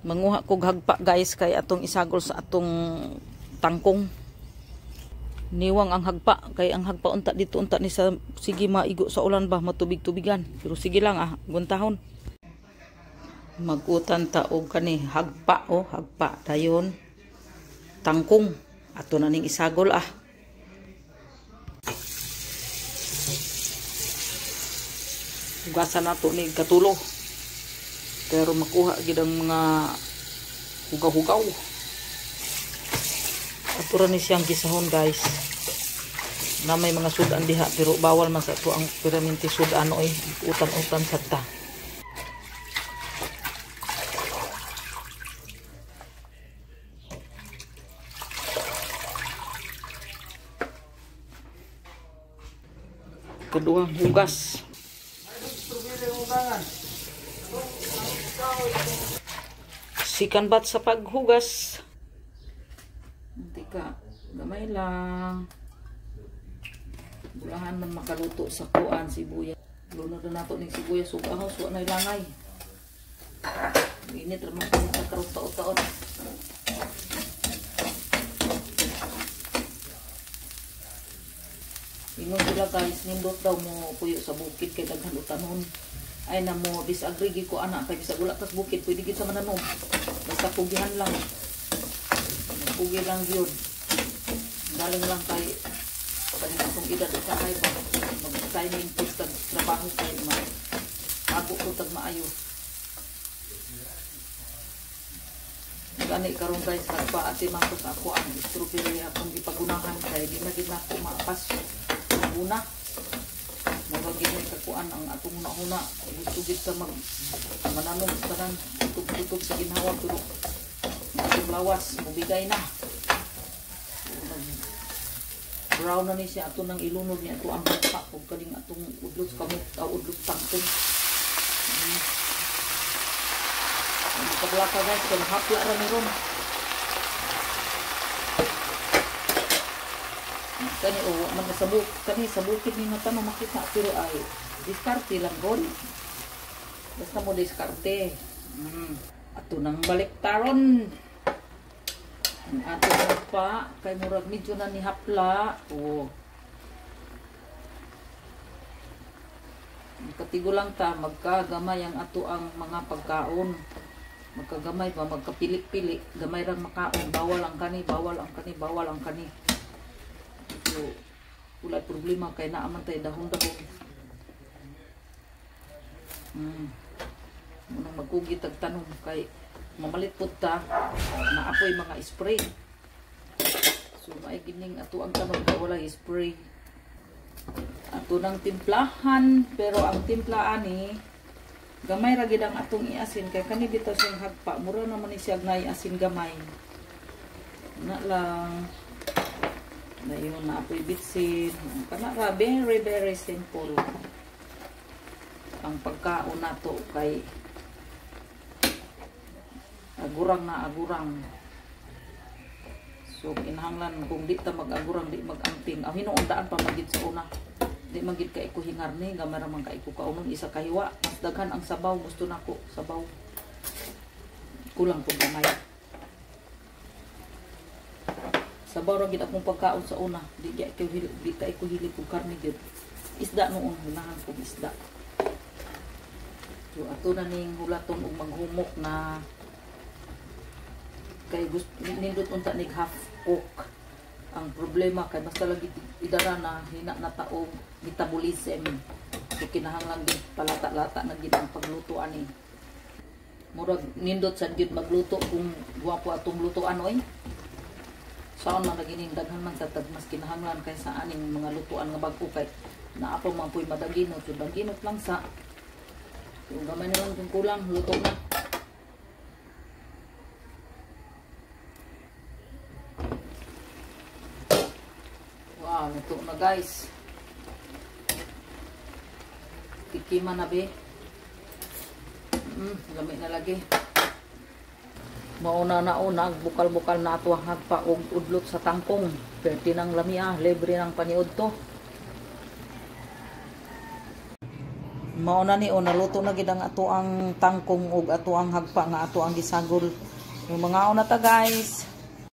Manguha kog hagpa guys kay atong isagol sa atong tangkong. Niwang ang hagpa kay ang hagpa unta dito unta ni sa sige maigo sa ulan ba matubig-tubigan. Pero sige lang guntahon. Magutan ta og kani hagpa hagpa dayon tangkong ato na ning isagol Hugasan nato ni katulo. Pero makuha gid ang mga hugaw-hugaw. Ato ra ni siyang gisahon guys. Na may mga sudan diha pero bawal man sa to ang piraminti sudan utan-utan sa ta. Kedua hugas. Sikan bat sa paghugas. Tika, gamay lang. Bulahan man makaluto sa kuan sibuyas. Lunod na nato ning sibuyas ug ahos wa nay langay. Init ra man sa karong taon-taon. Ingon sila guys, nindot daw mo puyo sa bukid kay daghan utanon. Ay na mo disagree gi ko ana kay bisag wala tas bukid pwede gid sa mananom. Basta pugihan lang. Pugi lang yun. Galing lang kay kanina kung edad sa kay mag-signing post tag trabaho kay ako ko tag maayo. Gani karon guys nagpaati man ko sa ako ang strawberry akong gipagunahan kay di na gid nako maapas. Una magagin ni kakuan ang atong una-una gusto gid sa mananom tanan tutug-tutug sa ginhawa pero atong lawas mubigay na brown na ni siya ato nang ilunod ni ato ang bata ug kaning atong udlos kamot udlos tangkong paglaka guys kung hapla ra ni ron kani man sa bukid ni mata makita pero ay diskarte lang gon basta mo diskarte ato nang baliktaron ang ato pa kay murag medyo na ni hapla katigo lang ta magkagamay ang ato ang mga pagkaon magkagamay pa magkapili-pili gamay ra makaon bawal ang kani bawal ang kani so, wala problema kay naaman tayo dahon-dahon. Munang magkugi tagtanong kay mamalit po ta naapoy mga spray. So maigining ato ang tanong kay wala spray. Ato nang timplahan pero ang timplaan ni gamay ra gid ang atong iasin kay kani bitaw siyang hagpa mura naman ni siya na asin gamay. Na lang na yun na apoy bitsin kana ra very simple ang pagkaon nato kay agurang so kinahanglan kung di ta mag-agurang di mag-amping hinuon daan pa magid sa una di magid kay ko hingar ni gamay ra man kay ko kaunon isa kahiwa mas daghan ang sabaw gusto nako sabaw kulang pud gamay sabaw ra gid akong pagkaon sa una di kay ko hili og karne gid isda noon hunahan kog isda so ato na ning hulaton og maghumok na kay gusto nindot unta nig half cook ang problema kay basta lagi idara na hina na taog metabolism so kinahanglan gid palata-lata na gid ang pagluto ani murag nindot sad gid magluto kung guwapo atong lutoan oy saon man nagining daghan man sa tag mas kinahanglan kay sa aning mga lutuan nga bag-o kay naapon man puy madaginot so daginot lang sa kung gamay na lang kung kulang luto na wow luto na guys tikiman na be gamit na lagi mauna na bukal-bukal na ato ang hagpa og udlot sa tangkong pwede nang lamia libre ng paniud to Mao na ni o naluto na gid ang ato ang tangkong ug ato ang hagpa nga ato ang gisagol. Yung mga una ta guys.